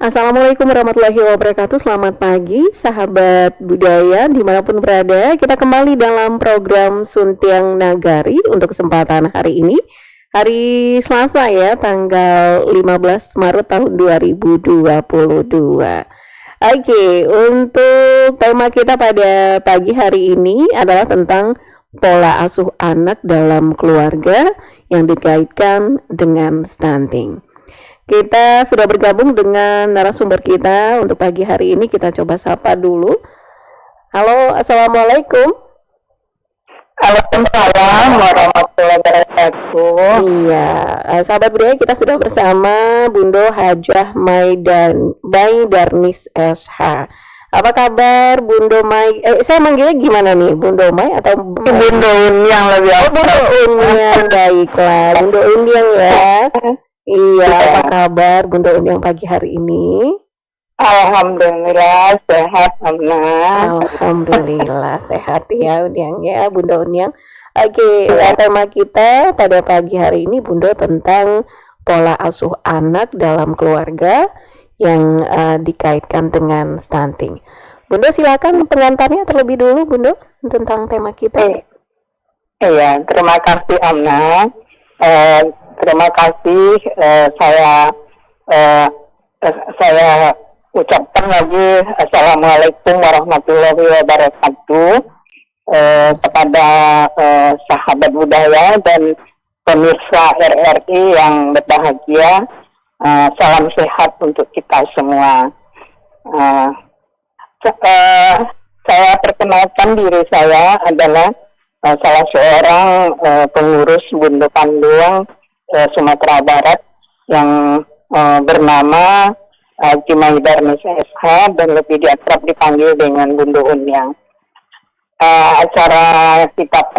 Assalamualaikum warahmatullahi wabarakatuh. Selamat pagi, sahabat budaya dimanapun berada. Kita kembali dalam program Suntiang Nagari untuk kesempatan hari ini. Hari Selasa ya, tanggal 15 Maret tahun 2022. Oke, untuk tema kita pada pagi hari ini adalah tentang pola asuh anak dalam keluarga yang dikaitkan dengan stunting. Kita sudah bergabung dengan narasumber kita untuk pagi hari ini. Kita coba sapa dulu. Halo, assalamualaikum. Waalaikumsalam warahmatullahi wabarakatuh. Iya, sahabat budaya, kita sudah bersama Bundo Hajah Maidarnis SH. Apa kabar Bundo Mai? Saya manggilnya gimana nih? Bundo Mai atau Bundo Unyang lebih Bundo Unyang? Baiklah, Bundo Unyang ya. Iya, apa kabar Bunda Unyang pagi hari ini? Alhamdulillah sehat, Alhamdulillah sehat ya Unyang ya, Bunda Unyang. Oke, tema kita pada pagi hari ini Bunda tentang pola asuh anak dalam keluarga yang dikaitkan dengan stunting. Bunda silakan pengantarnya terlebih dulu Bunda tentang tema kita. Iya, terima kasih Amna. Terima kasih, saya ucapkan lagi Assalamualaikum warahmatullahi wabarakatuh kepada sahabat budaya dan pemirsa RRI yang berbahagia. Salam sehat untuk kita semua. Saya perkenalkan diri saya adalah salah seorang pengurus Bundo Panduang Sumatera Barat yang bernama Haji Maidarnis SH dan lebih diakrab dipanggil dengan Bundo Unyang. Acara kita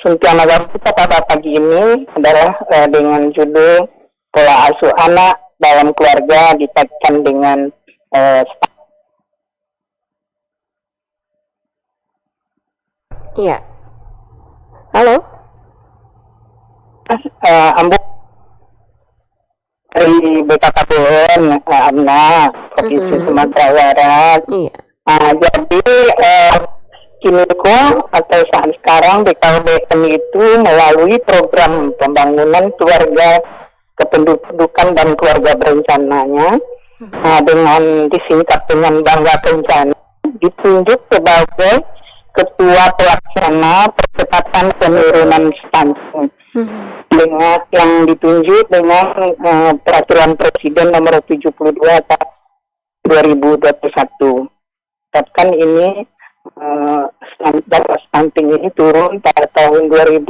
Suntiang Nagari kita pada pagi ini adalah dengan judul Pola Asuh Anak dalam Keluarga dikaitkan dengan Iya. Halo. Ambu dari BKKBN Amna Provinsi Sumatera Barat. Iya. Jadi Kiniko atau saat sekarang BKKBN itu melalui program pembangunan keluarga kependudukan dan keluarga berencananya dengan disingkat dengan Bangga Kencana ditunjuk sebagai Ketua Pelaksana Percepatan Penurunan Stunting. Dengan yang ditunjuk dengan Peraturan Presiden Nomor 72 tahun 2021. Kan ini data stunting ini turun pada tahun 2000.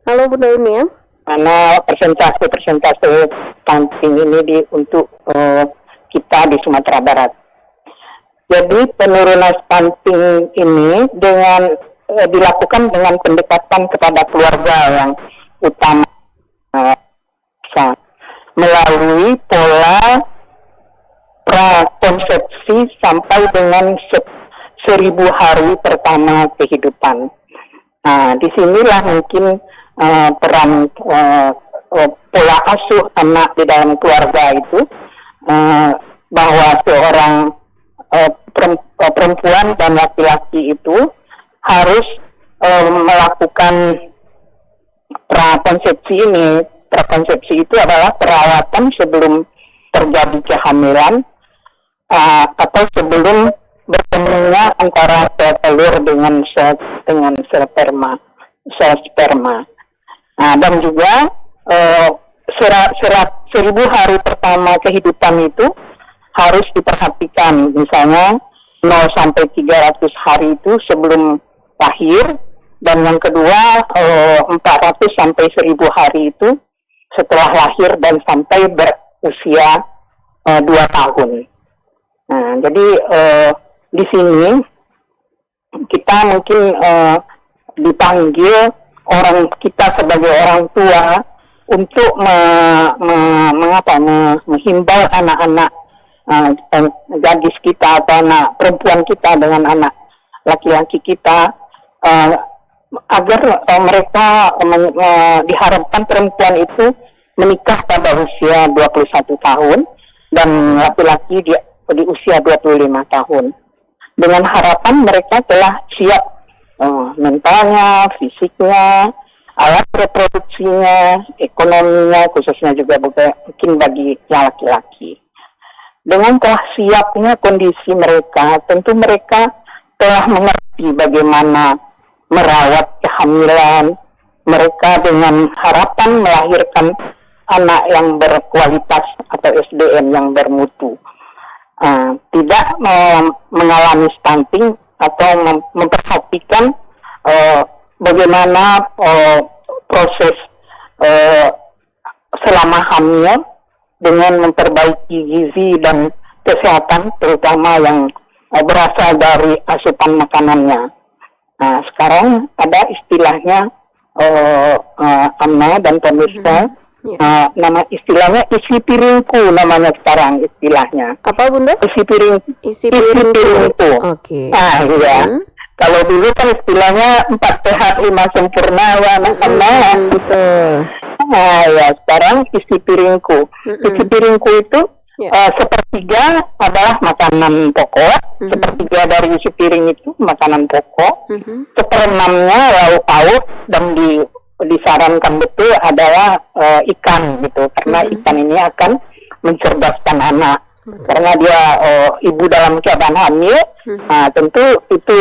Halo Bunda Unyang. Mana persentase stunting ini untuk kita di Sumatera Barat. Jadi penurunan stunting ini dilakukan dengan pendekatan kepada keluarga yang utama melalui pola prakonsepsi sampai dengan 1000 hari pertama kehidupan. Nah, disinilah mungkin peran pola asuh anak di dalam keluarga itu bahwa seorang perempuan dan laki-laki itu harus melakukan prakonsepsi ini. Prakonsepsi itu adalah perawatan sebelum terjadi kehamilan atau sebelum bertemunya antara sel telur dengan sel sperma. Nah, dan juga 1000 hari pertama kehidupan itu harus diperhatikan, misalnya 0 sampai 300 hari itu sebelum lahir, dan yang kedua 400 sampai 1000 hari itu setelah lahir dan sampai berusia 2 tahun. Nah, jadi di sini kita mungkin dipanggil kita sebagai orang tua untuk menghimbau anak-anak gadis kita atau anak perempuan kita dengan anak laki-laki kita agar mereka diharapkan perempuan itu menikah pada usia 21 tahun dan laki-laki di usia 25 tahun. Dengan harapan mereka telah siap mentalnya, fisiknya, alat reproduksinya, ekonominya, khususnya juga mungkin bagi yang laki-laki. Dengan telah siapnya kondisi mereka, tentu mereka telah mengerti bagaimana merawat kehamilan mereka dengan harapan melahirkan anak yang berkualitas atau SDM yang bermutu. Tidak mengalami stunting atau memperhatikan bagaimana proses selama hamil dengan memperbaiki gizi dan kesehatan terutama yang berasal dari asupan makanannya. Nah, sekarang ada istilahnya Amna dan pemirsa, nama istilahnya isi piringku namanya sekarang istilahnya. Apa Bunda? Isi piringku. Oke. Nah, iya. Kalau dulu kan istilahnya 4 sehat 5 sempurna ya, betul. Nah, ya sekarang isi piringku. Isi piringku itu sepertiga adalah makanan pokok, sepertiga dari isi piring itu makanan pokok, seperenamnya lauk pauk dan disarankan betul adalah ikan gitu, karena ikan ini akan mencerdaskan anak. Karena dia ibu dalam keadaan hamil, tentu itu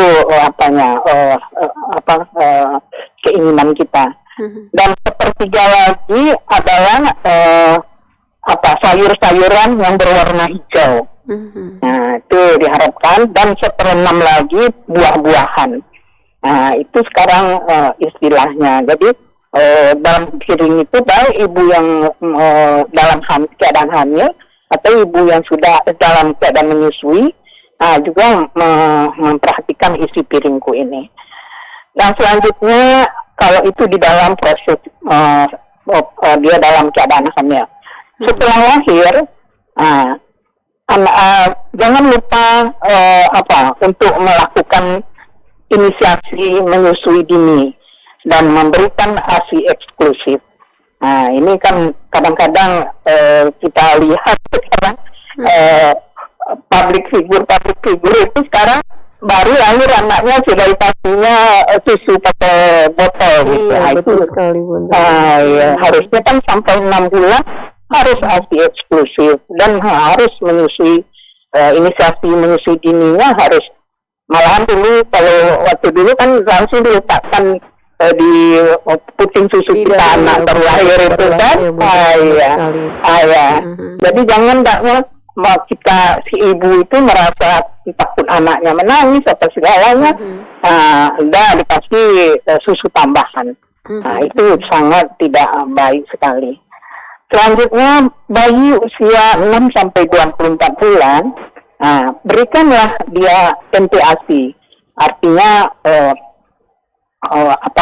keinginan kita. Dan sepertiga lagi adalah sayur-sayuran yang berwarna hijau. Nah, itu diharapkan, dan seperenam lagi buah-buahan. Nah, itu sekarang istilahnya. Jadi dalam piring itu baik ibu yang dalam keadaan hamil atau ibu yang sudah dalam keadaan menyusui, juga memperhatikan isi piringku ini. Dan selanjutnya kalau itu di dalam proses dia dalam keadaan hamil. Setelah lahir, jangan lupa untuk melakukan inisiasi menyusui dini dan memberikan ASI eksklusif. Nah, ini kan kadang-kadang kita lihat sekarang public figure itu sekarang baru lahir anaknya sudah dikasihnya susu pakai botol gitu. Iya, betul sekali Bunda. Ya, harusnya kan sampai 6 bulan harus ASI eksklusif dan harus menyusui inisiasi menyusui dininya harus. Malahan dulu kalau waktu dulu kan langsung diletakkan di puting susu kita anak baru lahir itu kan. Jadi jangan kita si ibu itu merasa takut anaknya menangis atau segalanya, dikasih susu tambahan. Nah, itu sangat tidak baik sekali. Selanjutnya bayi usia 6 sampai 24 bulan, berikanlah dia MPASI, artinya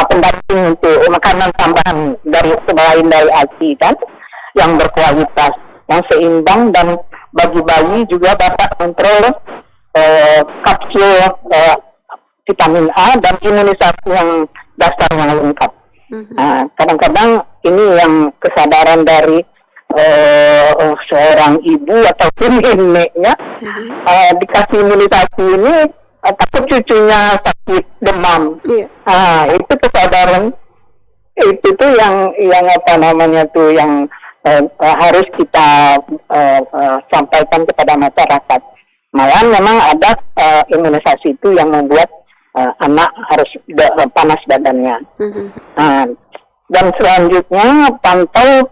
pendamping untuk makanan tambahan selain dari ASI kan, yang berkualitas, yang seimbang, dan bagi bayi juga dapat kontrol kapsul vitamin A dan imunisasi yang dasar yang lengkap. Kadang-kadang ini yang kesadaran dari seorang ibu ataupun neneknya dikasih imunisasi ini takut cucunya sakit demam. Itu kesadaran itu tuh yang harus kita sampaikan kepada masyarakat. Malah memang ada imunisasi itu yang membuat anak harus panas badannya. Dan selanjutnya pantau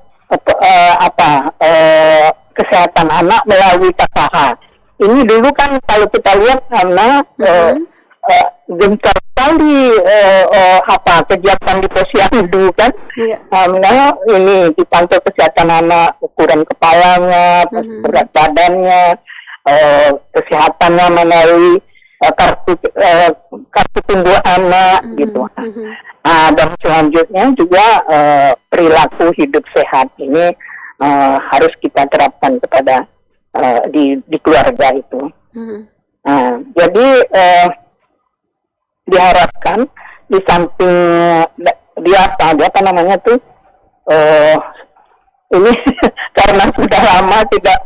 kesehatan anak melalui KKH. Ini dulu kan kalau kita lihat karena gencar sekali kegiatan di posyandu kan. Ini dipantau kesehatan anak, ukuran kepalanya, berat badannya, kesehatannya melalui kartu tunggu anak gitu. Dan selanjutnya juga perilaku hidup sehat ini harus kita terapkan kepada di keluarga itu. Jadi diharapkan di samping dia apa namanya tuh ini karena sudah lama tidak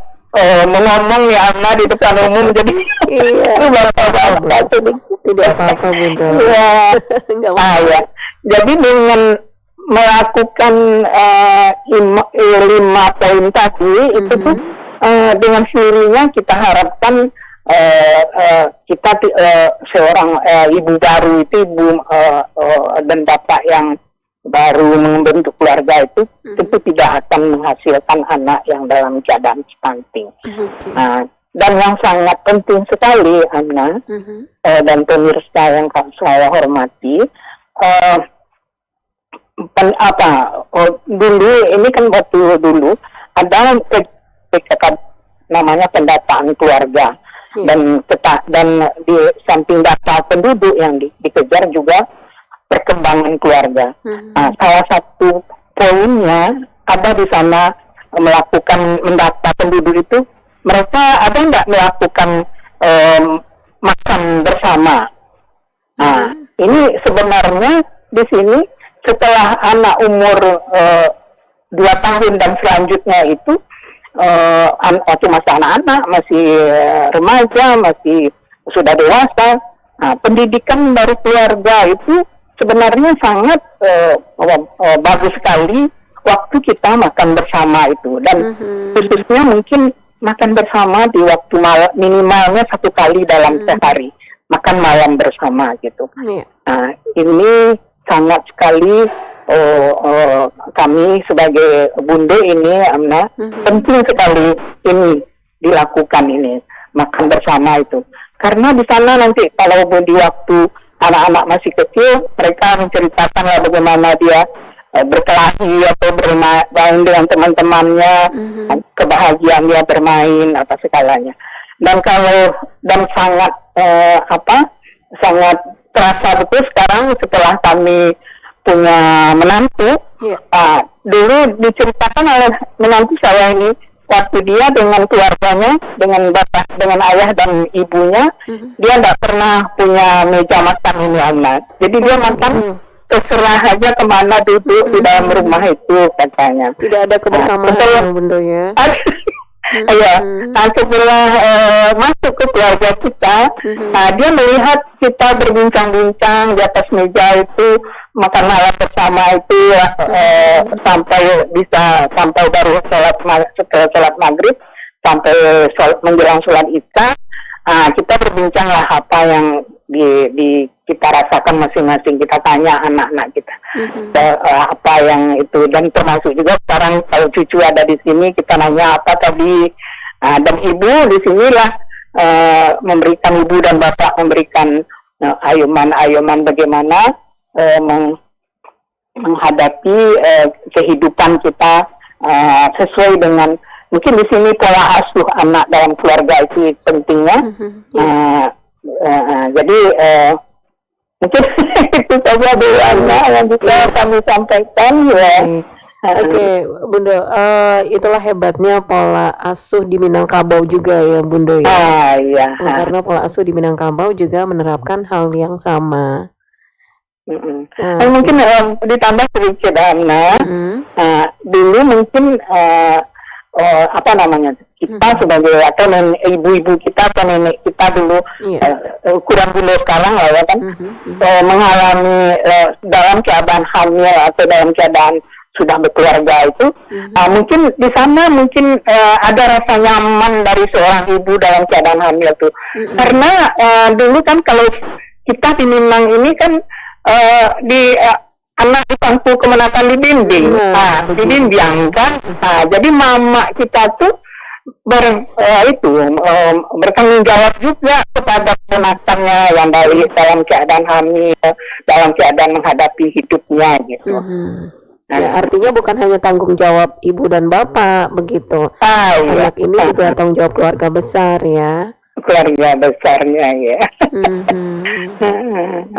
mengomong ya Ana di depan umum, jadi Iya. itu bapak-bapak itu Tidak apa-apa Bunda. ya. Nggak apa-apa. Ya. Jadi dengan melakukan 5 poin tadi itu tuh dengan sendirinya kita harapkan kita seorang ibu baru itu dan bapak yang baru membentuk keluarga itu tentu tidak akan menghasilkan anak yang dalam keadaan stunting. Dan yang sangat penting sekali Ana dan pemirsa yang saya hormati, dulu ini kan waktu dulu ada PKK namanya pendataan keluarga dan di samping data penduduk yang dikejar juga perkembangan keluarga. Salah satu poinnya ada di sana melakukan mendata penduduk itu, mereka ada nggak melakukan makan bersama. Nah, ini sebenarnya di sini setelah anak umur 2 tahun dan selanjutnya itu waktu masih anak-anak, masih remaja, masih sudah dewasa, pendidikan dari keluarga itu sebenarnya sangat bagus sekali waktu kita makan bersama itu, dan khususnya mungkin makan bersama di waktu minimalnya 1 kali dalam sehari, makan malam bersama gitu. Nah, ini sangat sekali kami sebagai bunda ini Amna penting sekali ini dilakukan, ini makan bersama itu, karena di sana nanti kalau di waktu anak-anak masih kecil mereka menceritakan lah bagaimana dia berkelahi atau bermain dengan teman-temannya, kebahagiaan dia bermain apa segalanya, dan sangat sangat terasa betul sekarang setelah kami punya menantu. Dulu diceritakan oleh menantu saya ini waktu dia dengan keluarganya, dengan bapak, dengan ayah dan ibunya, dia tidak pernah punya meja makan ini anak. Jadi dia makan terserah aja kemana duduk di dalam rumah itu katanya. Tidak ada kebersamaan Bunda ya. Iya, setelah masuk ke keluarga kita, dia melihat kita berbincang-bincang di atas meja itu, makan malam bersama itu sampai baru sholat maghrib, sampai menjelang sholat isya. Kita berbincang lah apa yang kita rasakan masing-masing, kita tanya anak-anak kita apa yang itu, dan termasuk juga sekarang kalau cucu ada di sini kita nanya apa tadi, dan ibu di sinilah memberikan, ibu dan bapak memberikan ayuman-ayuman bagaimana menghadapi kehidupan kita sesuai dengan, mungkin di sini pola asuh anak dalam keluarga itu pentingnya. Jadi mungkin itu saja dulu yang bisa kami sampaikan ya. Oke, Bunda, itulah hebatnya pola asuh di Minangkabau juga ya Bunda ya. Iya. Karena pola asuh di Minangkabau juga menerapkan hal yang sama. Mungkin ditambah sedikit Ana. Dulu mungkin apa namanya, kita sebagai atau ibu-ibu kita atau nenek kita dulu kurang dulu sekarang lah ya kan, mengalami dalam keadaan hamil atau dalam keadaan sudah berkeluarga itu, mungkin di sana mungkin ada rasa nyaman dari seorang ibu dalam keadaan hamil tuh, karena dulu kan kalau kita di Minang ini kan anak di bangku kemenakan di dinding, dibimbing kan. Jadi mama kita tuh bertanggung jawab juga kepada keponakannya yang dalam keadaan hamil, dalam keadaan menghadapi hidupnya gitu. Ya, artinya bukan hanya tanggung jawab ibu dan bapak begitu. Anak ini juga tanggung jawab keluarga besar ya. Keluarga besarnya ya.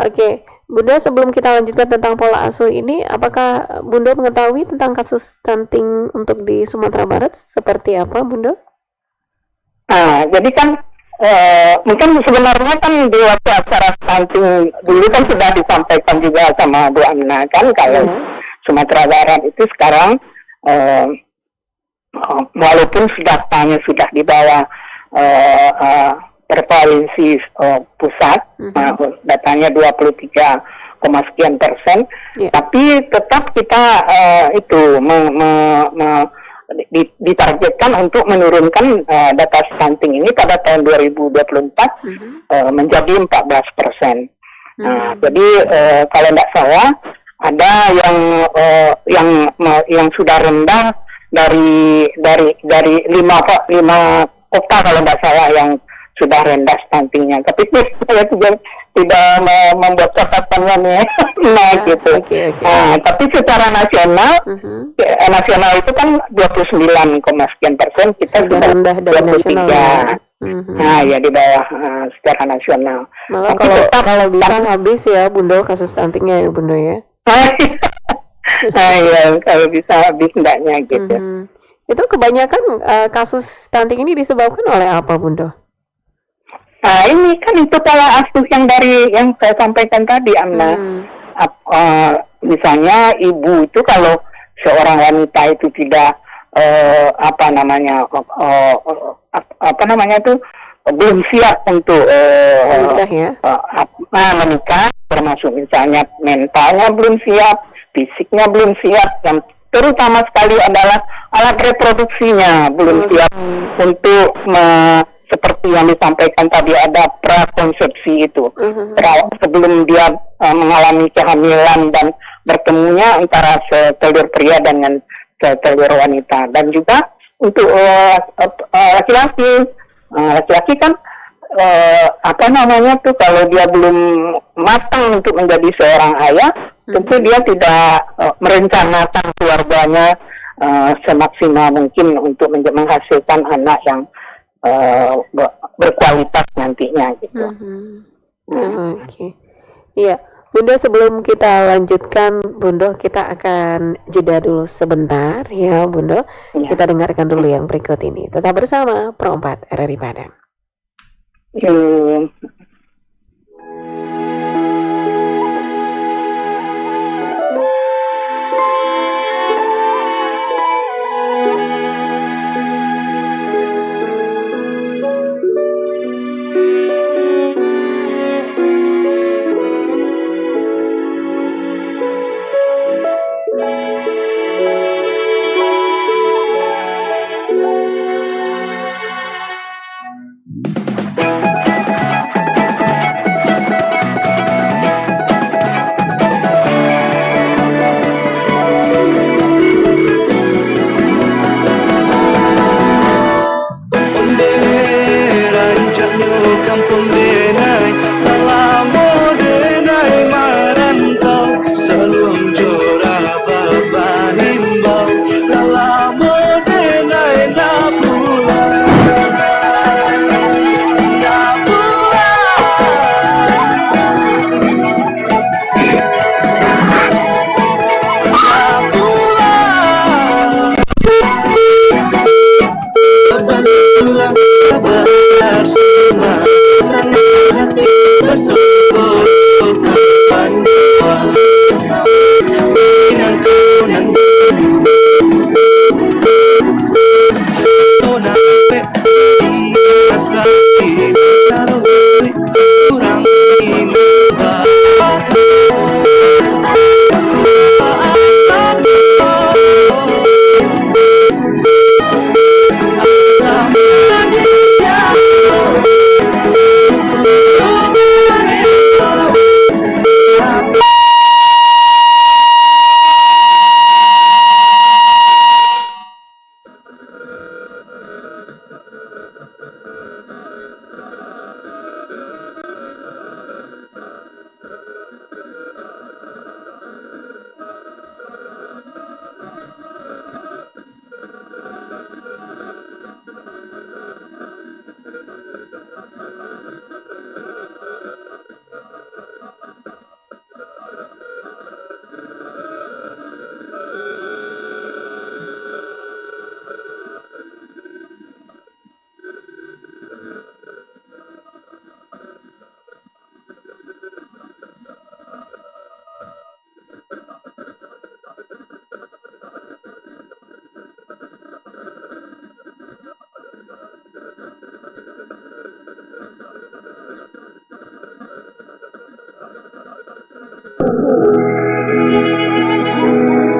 Oke. Bunda, sebelum kita lanjutkan tentang pola asuh ini, apakah Bunda mengetahui tentang kasus stunting untuk di Sumatera Barat seperti apa, Bunda? Jadi kan mungkin sebenarnya kan di waktu acara stunting dulu kan sudah disampaikan juga sama Bu Amna kan kalau Sumatera Barat itu sekarang walaupun datanya sudah di bawah provinsi pusat, datanya 23, sekian %, tapi tetap kita ditargetkan untuk menurunkan data stunting ini pada tahun 2024 menjadi 14%. Jadi kalau tidak salah ada yang sudah rendah dari 5 kota kalau tidak salah yang sudah rendah stuntingnya. Tapi saya tidak membuat catatannya nih, gitu. Tapi secara nasional, nasional itu kan 29, kita sudah rendah dari 23. nasional. Nah, ya di bawah secara nasional. Malah kalau bisa habis ya, Bundo, kasus stuntingnya ya, Bundo ya. Nah, ya kalau bisa habis hendaknya gitu. Itu kebanyakan kasus stunting ini disebabkan oleh apa, Bundo? Nah, ini kan itu pola asuh yang saya sampaikan tadi, Amna. Misalnya ibu itu kalau seorang wanita itu tidak belum siap untuk menikah, termasuk misalnya mentalnya belum siap, fisiknya belum siap, yang terutama sekali adalah alat reproduksinya belum siap untuk seperti yang disampaikan tadi, ada prakonsepsi itu. Sebelum dia mengalami kehamilan dan bertemunya antara setelur pria dengan setelur wanita. Dan juga untuk laki-laki kan kalau dia belum matang untuk menjadi seorang ayah, tentu dia tidak merencanakan keluarganya semaksimal mungkin untuk menghasilkan anak yang berkualitas nantinya gitu. Oke. Iya, Bunda, sebelum kita lanjutkan, Bunda, kita akan jeda dulu sebentar ya, Bunda. Kita dengarkan dulu yang berikut ini. Tetap bersama Pro 4 RRI Padang.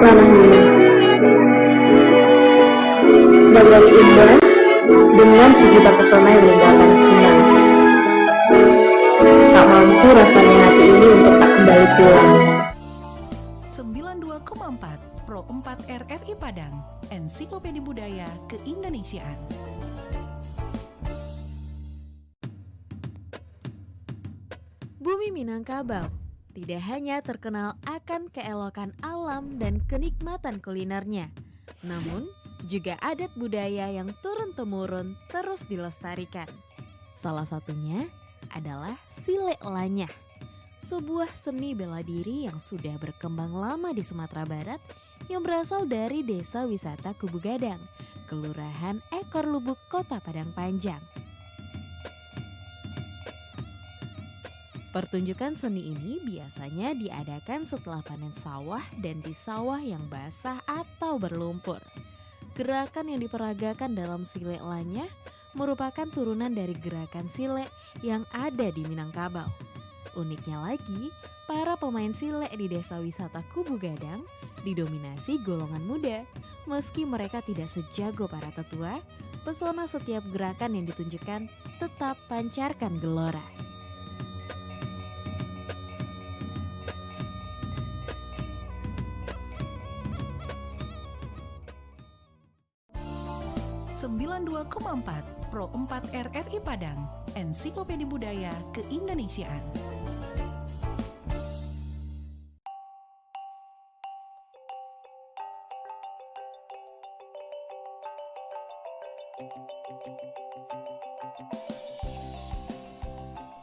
Ranah Minang. Nagari indah dengan sejuta pesona yang meninggalkan kenang. Tak mampu rasanya hati ini untuk tak kembali pulang. 92,4 Pro 4 RRI Padang, Ensiklopedia Budaya Keindonesiaan. Bumi Minangkabau tidak hanya terkenal akan keelokan alam dan kenikmatan kulinernya, namun juga adat budaya yang turun-temurun terus dilestarikan. Salah satunya adalah Silek Lanyah, sebuah seni bela diri yang sudah berkembang lama di Sumatera Barat yang berasal dari Desa Wisata Kubu Gadang, Kelurahan Ekor Lubuk, Kota Padang Panjang. Pertunjukan seni ini biasanya diadakan setelah panen sawah dan di sawah yang basah atau berlumpur. Gerakan yang diperagakan dalam Silek Lanyah merupakan turunan dari gerakan silek yang ada di Minangkabau. Uniknya lagi, para pemain silek di Desa Wisata Kubu Gadang didominasi golongan muda. Meski mereka tidak sejago para tetua, pesona setiap gerakan yang ditunjukkan tetap pancarkan gelora. Sembilan 92,4 Pro 4 RRI Padang, Ensiklopedia Budaya Keindonesiaan.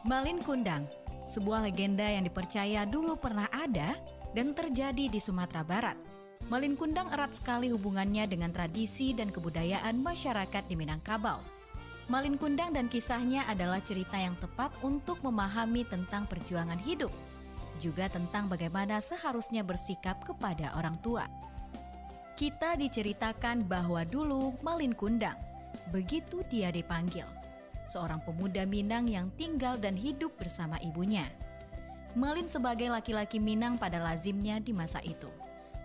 Malin Kundang, sebuah legenda yang dipercaya dulu pernah ada dan terjadi di Sumatera Barat. Malin Kundang erat sekali hubungannya dengan tradisi dan kebudayaan masyarakat di Minangkabau. Malin Kundang dan kisahnya adalah cerita yang tepat untuk memahami tentang perjuangan hidup, juga tentang bagaimana seharusnya bersikap kepada orang tua. Kita diceritakan bahwa dulu Malin Kundang, begitu dia dipanggil, seorang pemuda Minang yang tinggal dan hidup bersama ibunya. Malin sebagai laki-laki Minang pada lazimnya di masa itu,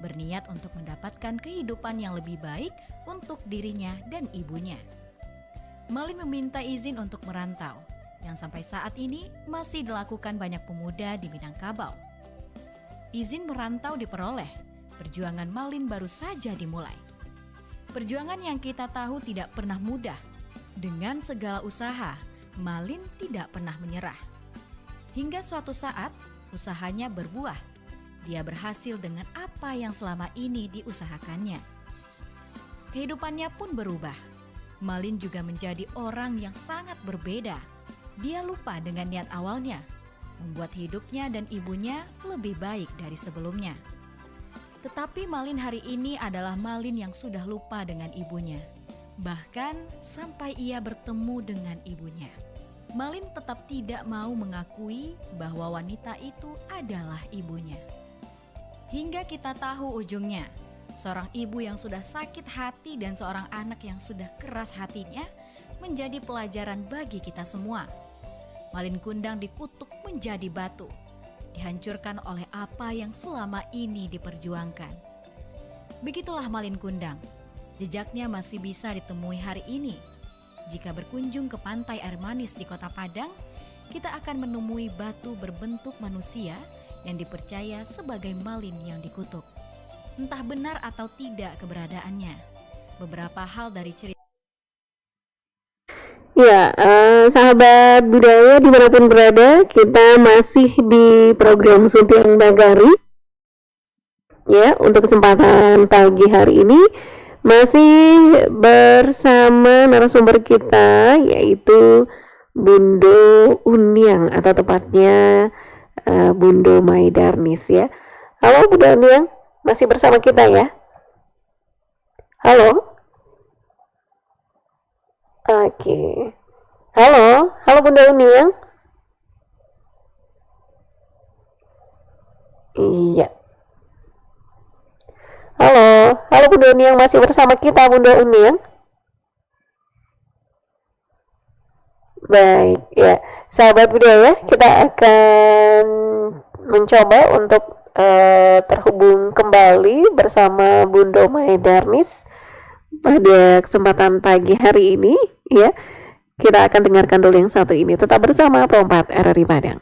berniat untuk mendapatkan kehidupan yang lebih baik untuk dirinya dan ibunya. Malin meminta izin untuk merantau, yang sampai saat ini masih dilakukan banyak pemuda di Minangkabau. Izin merantau diperoleh, perjuangan Malin baru saja dimulai. Perjuangan yang kita tahu tidak pernah mudah. Dengan segala usaha, Malin tidak pernah menyerah. Hingga suatu saat, usahanya berbuah. Dia berhasil dengan apa yang selama ini diusahakannya. Kehidupannya pun berubah. Malin juga menjadi orang yang sangat berbeda. Dia lupa dengan niat awalnya, membuat hidupnya dan ibunya lebih baik dari sebelumnya. Tetapi Malin hari ini adalah Malin yang sudah lupa dengan ibunya. Bahkan sampai ia bertemu dengan ibunya, Malin tetap tidak mau mengakui bahwa wanita itu adalah ibunya. Hingga kita tahu ujungnya, seorang ibu yang sudah sakit hati dan seorang anak yang sudah keras hatinya menjadi pelajaran bagi kita semua. Malin Kundang dikutuk menjadi batu, dihancurkan oleh apa yang selama ini diperjuangkan. Begitulah Malin Kundang, jejaknya masih bisa ditemui hari ini. Jika berkunjung ke pantai air manis di Kota Padang, kita akan menemui batu berbentuk manusia yang dipercaya sebagai Malin yang dikutuk. Entah benar atau tidak keberadaannya, beberapa hal dari cerita. Ya, sahabat budaya dimanapun berada, kita masih di program Suntiang Nagari. Ya, untuk kesempatan pagi hari ini masih bersama narasumber kita, yaitu Bundo Uniang atau tepatnya Bundo Maidarnis ya. Halo Bundo Uniang, masih bersama kita ya? Halo? Oke. Halo Bundo Uniang. Iya. Halo Bundo Uniang, masih bersama kita Bundo Uniang? Baik, ya. Sahabat budaya, kita akan mencoba untuk terhubung kembali bersama Bundo Maidarnis pada kesempatan pagi hari ini ya. Kita akan dengarkan dulu yang satu ini. Tetap bersama Pro 4 RRI Padang.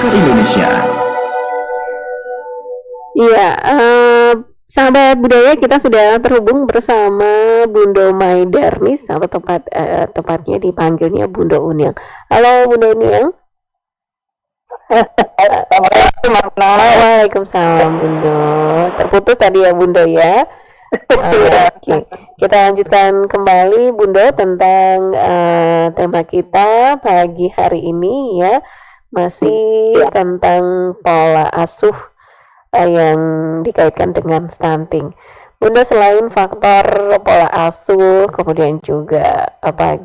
Indonesia. Iya, sahabat budaya, kita sudah terhubung bersama Bundo Maidarnis atau tepatnya dipanggilnya Bundo Uniang. Halo Bundo Uniang. Waalaikumsalam Bundo. Terputus tadi ya Bundo ya. Oke. Kita lanjutkan kembali Bundo tentang tema kita pagi hari ini ya. Masih tentang pola asuh yang dikaitkan dengan stunting. Bunda, selain faktor pola asuh, kemudian juga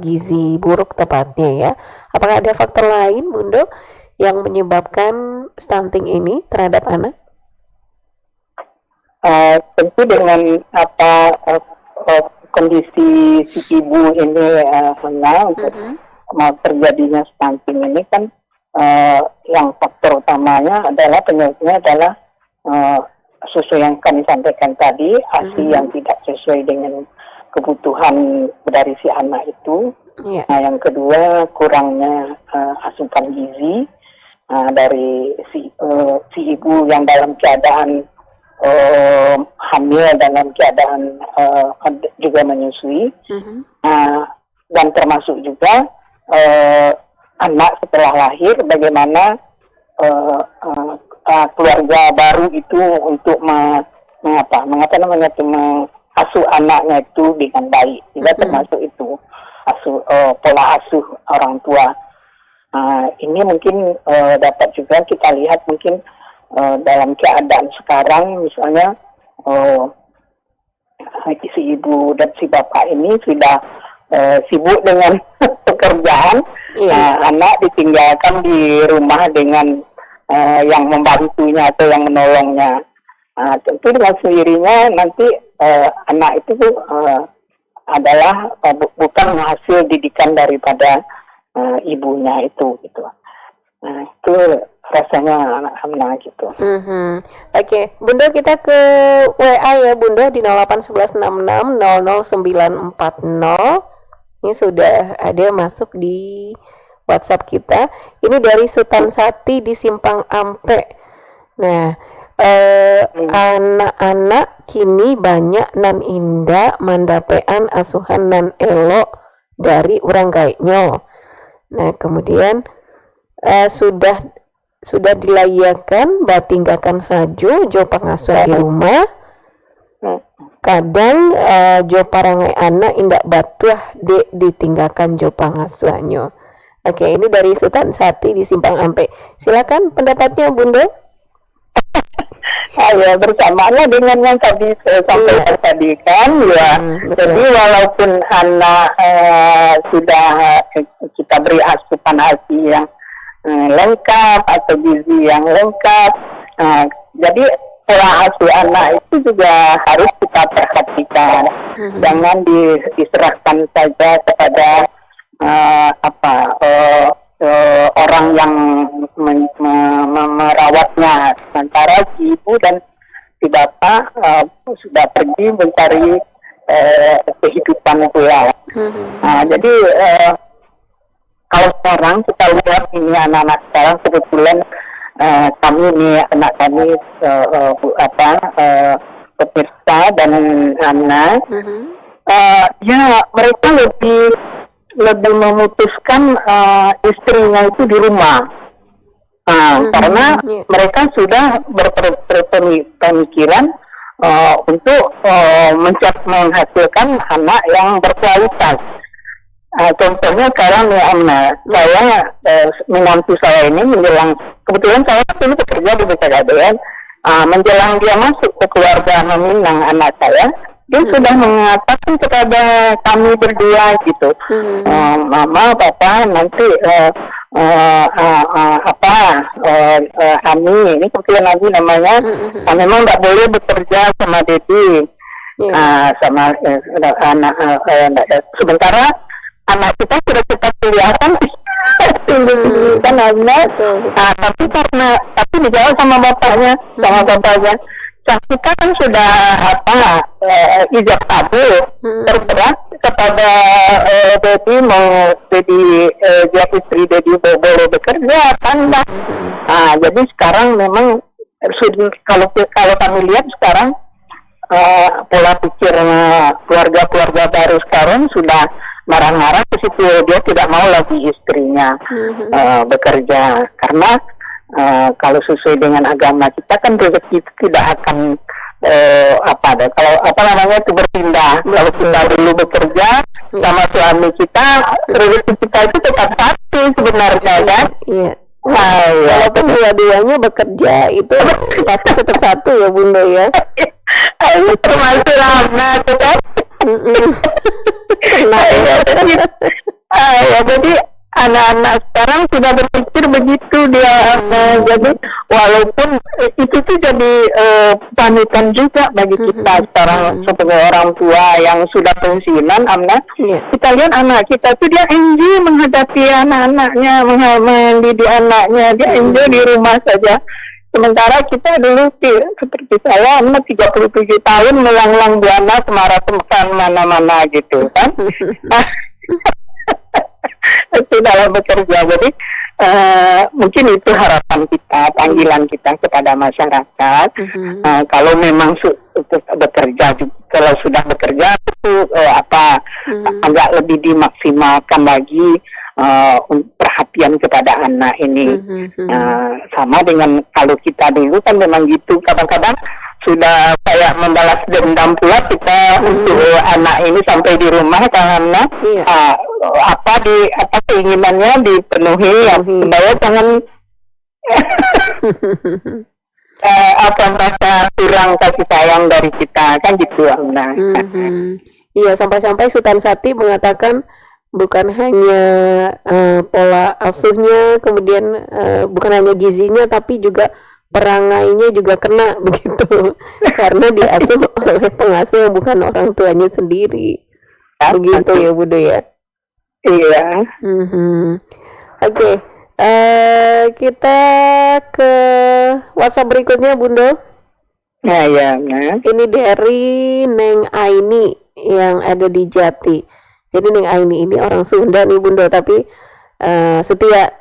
gizi buruk tepatnya ya, apakah ada faktor lain Bunda yang menyebabkan stunting ini terhadap anak? Tentu dengan kondisi si ibu ini untuk terjadinya stunting ini kan yang faktor utamanya adalah penyebabnya adalah susu yang kami sampaikan tadi, ASI yang tidak sesuai dengan kebutuhan dari si anak itu. Nah, yang kedua kurangnya asupan gizi dari si ibu yang dalam keadaan hamil, dalam keadaan juga menyusui, dan termasuk juga anak setelah lahir, bagaimana keluarga baru itu untuk mengasuh anaknya itu dengan baik, juga termasuk itu pola asuh orang tua. Ini mungkin dapat juga kita lihat mungkin dalam keadaan sekarang, misalnya si ibu dan si bapak ini sudah sibuk dengan pekerjaan, anak ditinggalkan di rumah dengan yang membantunya atau yang menolongnya. Tentu dengan sendirinya nanti anak itu adalah bukan hasil didikan daripada ibunya itu gitu. Itu rasanya anak-anak gitu. Oke, Bunda, kita ke WA ya Bunda di 081166000940. Ini sudah ada masuk di WhatsApp kita. Ini dari Sultan Sati di Simpang Ampe. Nah, anak-anak kini banyak nan indah mandapean asuhan nan elok dari urang gaeknyo. Nah, kemudian sudah dilayakan batinggakan sajo jo pengasuh di rumah. Kadang jo parangai anak indak batuah dek ditinggalkan jo pengasuhannya. Oke, ini dari Sultan Sati di Simpang Ampe. Silakan pendapatnya Bunda. Ya bersamaan lah dengan yang tadi saya sampaikan tadi kan ya. Jadi walaupun anak sudah kita beri asupan ASI yang lengkap atau gizi yang lengkap, jadi pola asuh anak itu juga harus kita perhatikan. Jangan diserahkan saja kepada orang yang merawatnya, sementara si ibu dan si bapak sudah pergi mencari kehidupan pula. Jadi kalau sekarang kita lihat ini anak-anak sekarang, kebetulan kami ini anak kami pemirsa dan anak, ya mereka lebih memutuskan istrinya itu di rumah, karena mereka sudah berpemikiran untuk menghasilkan anak yang berkualitas. Contohnya sekarang ya, saya menantu saya ini menjelang, kebetulan saya dulu bekerja di BKKBN, menjelang dia masuk ke keluarga meminang anak saya, dia sudah mengatakan kepada kami berdua gitu, mama, papa, nanti Ami, ini kebetulan lagi namanya, memang nggak boleh bekerja sama Dedi, sama anak, sementara anak kita sudah cepat kelihatan kan anak, tapi dijawab sama bapaknya, kita kan sudah ijab kabul, terberat kepada Dedi mau dia istri Dedi boleh bekerja kan, jadi sekarang memang kalau kami lihat sekarang pola pikir keluarga baru sekarang sudah marah-marah ke situ, dia tidak mau lagi istrinya bekerja, karena kalau sesuai dengan agama kita kan rezeki itu tidak akan itu berpindah. Kalau kita dulu bekerja sama suami kita, rezeki kita itu tetap satu sebenarnya kan. Iya. Walaupun dua-duanya bekerja itu pasti tetap satu ya Bunda ya. Ini termasuk Ramna tuh kan. Jadi anak-anak sekarang sudah berpikir begitu dia, jadi walaupun itu tuh jadi panutan juga bagi kita sekarang sebagai orang tua yang sudah pensiunan, kita lihat anak kita tuh dia enjoy menghadapi anak-anaknya, mendidik anaknya, dia enjoy di rumah saja. Sementara kita dulu seperti saya, 37 tahun melanglang buana semara tempat mana-mana gitu kan. Itu dalam bekerja. Jadi mungkin itu harapan kita, panggilan kita kepada masyarakat. Kalau memang bekerja, kalau sudah bekerja itu agak lebih dimaksimalkan lagi perhatian kepada anak ini. Sama dengan kalau kita dulu kan memang gitu, kadang-kadang sudah kayak membalas dendam pula kita untuk anak ini sampai di rumah karena keinginannya dipenuhi, supaya jangan merasa kurang kasih sayang dari kita kan gitu. Iya, sampai-sampai Sultan Sati mengatakan bukan hanya pola asuhnya, kemudian bukan hanya gizinya, tapi juga perangainya juga kena begitu, karena diasuh oleh pengasuh yang bukan orang tuanya sendiri. Begitu ya Bunda ya. Iya. Oke. Kita ke WhatsApp berikutnya Bunda. Ya. Ini dari Neng Aini yang ada di Jati. Jadi Neng Aini ini orang Sunda nih Bunda, tapi setia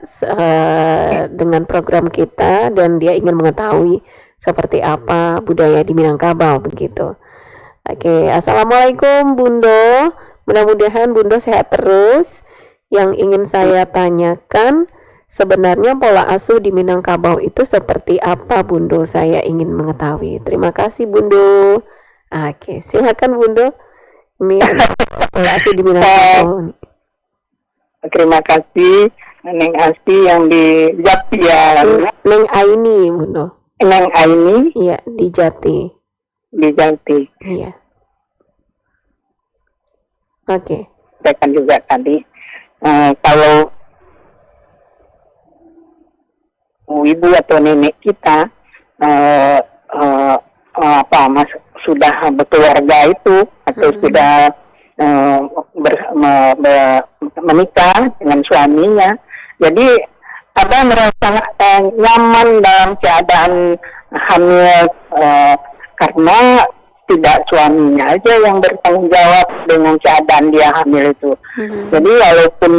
dengan program kita, dan dia ingin mengetahui seperti apa budaya di Minangkabau begitu. Oke, Assalamualaikum Bunda. Mudah-mudahan Bunda sehat terus. Yang ingin saya tanyakan, sebenarnya pola asuh di Minangkabau itu seperti apa Bunda? Saya ingin mengetahui. Terima kasih Bunda. Oke, silakan Bunda. Ini pola asuh di Minangkabau. Terima kasih Neng Asti yang di Jati ya. Neng Aini Bunda. Neng Aini Iya, di Jati. di Jati. Iya. Oke. Sampaikan juga tadi, kalau ibu atau nenek kita sudah berkeluarga itu atau sudah menikah dengan suaminya, jadi ada merasa nyaman dalam keadaan hamil karena tidak suaminya aja yang bertanggung jawab dengan keadaan dia hamil itu. Jadi walaupun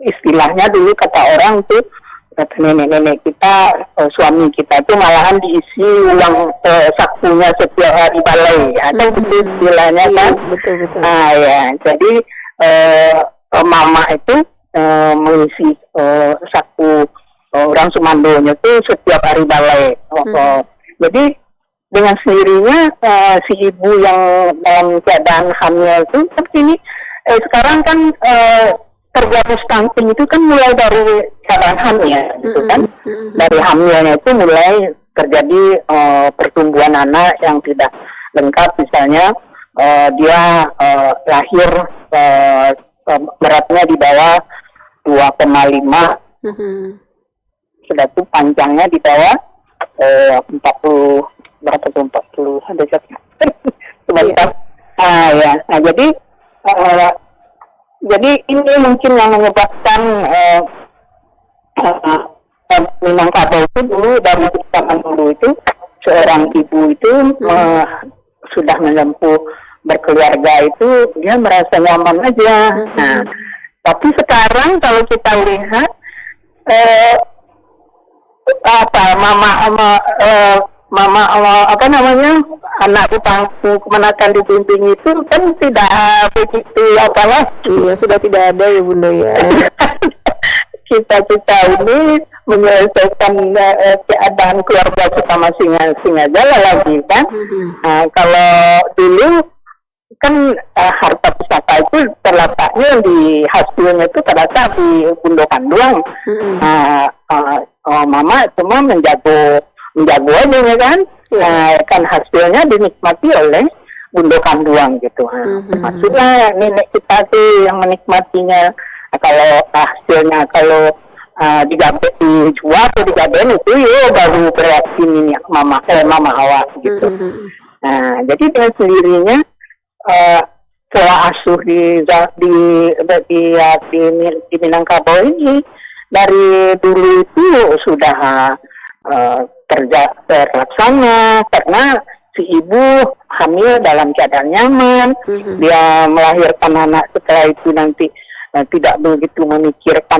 istilahnya dulu kata orang tuh, kata nenek-nenek kita, suami kita tuh malahan diisi uang sakunya setiap hari balai, ada gitu istilahnya kan. Betul. Ya, jadi mama itu mengisi saku orang Sumandonya tuh setiap hari balai. Jadi dengan sendirinya si ibu yang dalam keadaan hamil itu kan ini sekarang kan terjadi stunting itu kan mulai dari keadaan hamil gitu kan. Dari hamilnya itu mulai terjadi pertumbuhan anak yang tidak lengkap, misalnya dia lahir beratnya di bawah 2,5, sudah tuh panjangnya di bawah 40 berapa tuh 40 ada sebentar. Ya, nah jadi ini mungkin yang menyebabkan Minangkabau itu dulu dari zaman dulu itu seorang ibu itu sudah menempuh berkeluarga itu dia merasa nyaman aja. Nah, tapi sekarang kalau kita lihat mama apa namanya anak utangku kemenakan dibimbing itu kan tidak begitu apalagi. Iya, sudah tidak ada ya Bunda ya. Kita ini menyelesaikan keadaan keluarga kita masing-masing aja lah lagi kan. Nah, kalau dulu kan harta pusaka itu terletaknya di hasilnya itu terletak di gundokan doang. Mama cuma menjago aja ya kan. Kan hasilnya dinikmati oleh gundokan doang gitu. Maksudnya nenek kita tuh yang menikmatinya. Kalau hasilnya kalau dijual atau digaben itu ya baru bereaksi ini mama awak gitu. Nah, jadi dengan sendirinya pola asuh di Minangkabau ini dari dulu itu sudah terlaksana karena si ibu hamil dalam keadaan nyaman, dia melahirkan anak setelah itu nanti tidak begitu memikirkan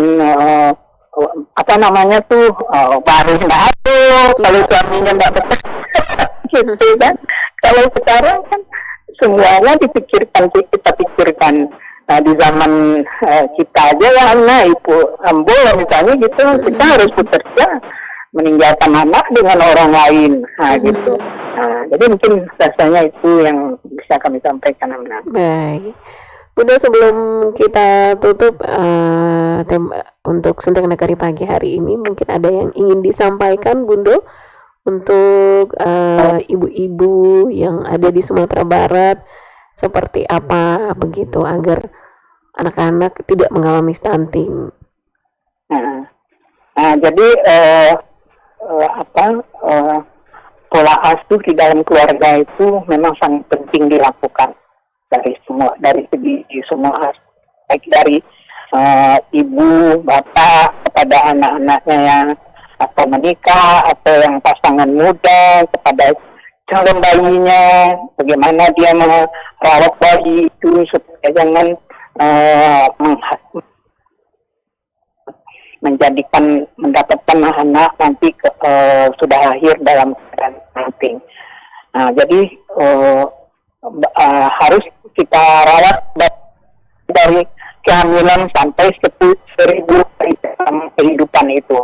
baru nggak ada kalau suaminya nggak betah gitu kan. Kalau sekarang kan semuanya kita pikirkan di zaman kita aja ya, ibu ambo misalnya gitu, kita harus bekerja meninggalkan anak dengan orang lain, gitu. Jadi mungkin rasanya itu yang bisa kami sampaikan. Baik. Bunda, sebelum kita tutup untuk Suntek Nagari pagi hari ini, mungkin ada yang ingin disampaikan Bunda untuk ibu-ibu yang ada di Sumatera Barat, seperti apa begitu agar anak-anak tidak mengalami stunting. Jadi pola asuh di dalam keluarga itu memang sangat penting dilakukan dari segi semua aspek, baik dari ibu, bapak kepada anak-anaknya yang atau menikah atau yang pasangan muda, kepada calon bayinya, bagaimana dia merawat bayi itu supaya jangan mendapatkan anak nanti sudah lahir dalam keadaan stunting. Jadi harus kita rawat dari kehamilan sampai 10.000 hari dalam kehidupan itu.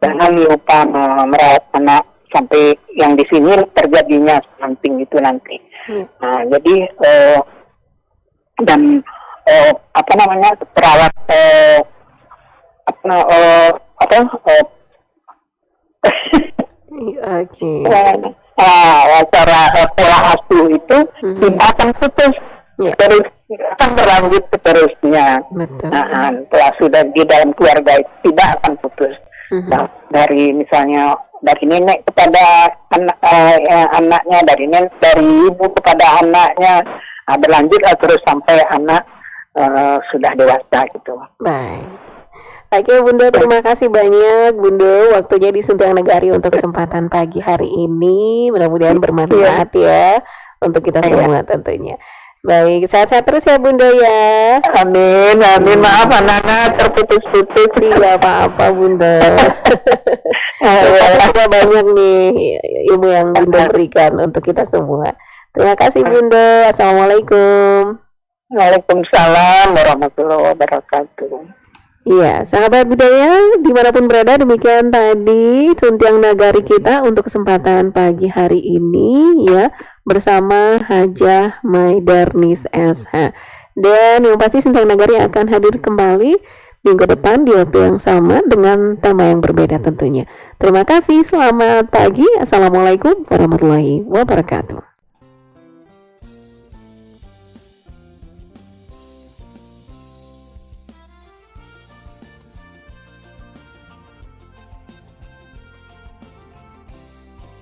Jangan lupa merawat anak sampai yang di sini terjadinya stunting itu nanti. Jadi perawat Oke. Cara pola asuh itu tidak akan putus, Ya. terus akan berlanjut seterusnya. Betul. Pola asuh di dalam keluarga itu tidak akan putus. Nah, dari misalnya dari nenek kepada anaknya, dari ibu kepada anaknya, berlanjut terus sampai anak sudah dewasa gitu. Baik. Oke Bunda, terima kasih banyak Bunda waktunya di Suntiang Negari untuk kesempatan pagi hari ini. Mudah-mudahan bermanfaat ya untuk kita semua tentunya. Baik, sehat-sehat terus ya Bunda ya. Amin, amin. Maaf anak-anak terputus-putus. Tidak apa-apa Bunda. Sudah banyak nih ilmu yang Bunda berikan untuk kita semua. Terima kasih Bunda. Assalamualaikum. Waalaikumsalam warahmatullahi wabarakatuh. Iya, sahabat budaya dimanapun berada, demikian tadi Suntiang Nagari kita untuk kesempatan pagi hari ini ya bersama Hajah Maidarnis SH. Dan yang pasti Suntiang Nagari akan hadir kembali minggu depan di waktu yang sama dengan tema yang berbeda tentunya. Terima kasih, selamat pagi. Assalamualaikum warahmatullahi wabarakatuh.